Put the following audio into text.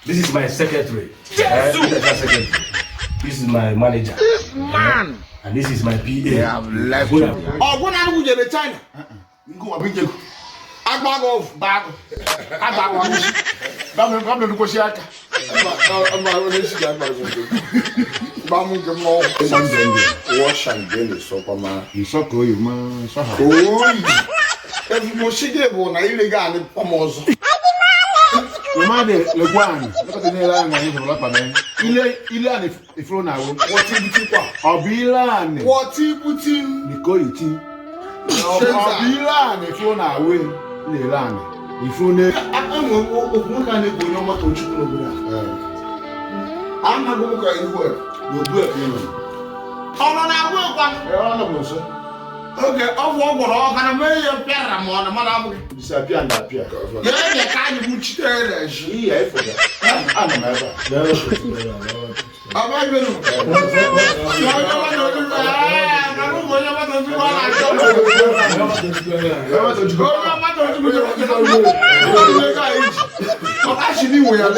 This is my secretary. This is my manager. This man. And this is my PA. They have left you. Oh, go now to China. Go up in Agbag of bag. Agbag of. Come to Kosiaka. Wash and gain the superman. You so cool, man. So hard. Oh, if you see the one, I illegal almost. Made le guan. Look at the line and you lap man. Ile and if na wo. What you put kwa? Obilan. What you put in? Niko iti. Obilan if na we. Le lan. If ne I'm can go no matter what you know. I'm not going to go anywhere. go do it you. Oh, na work one. All of us. Okay, of what all can I make your parent on the mother? Disappear and appear. Yeah, you can't put there. She I forget. I'm never. I'm not going actually, we are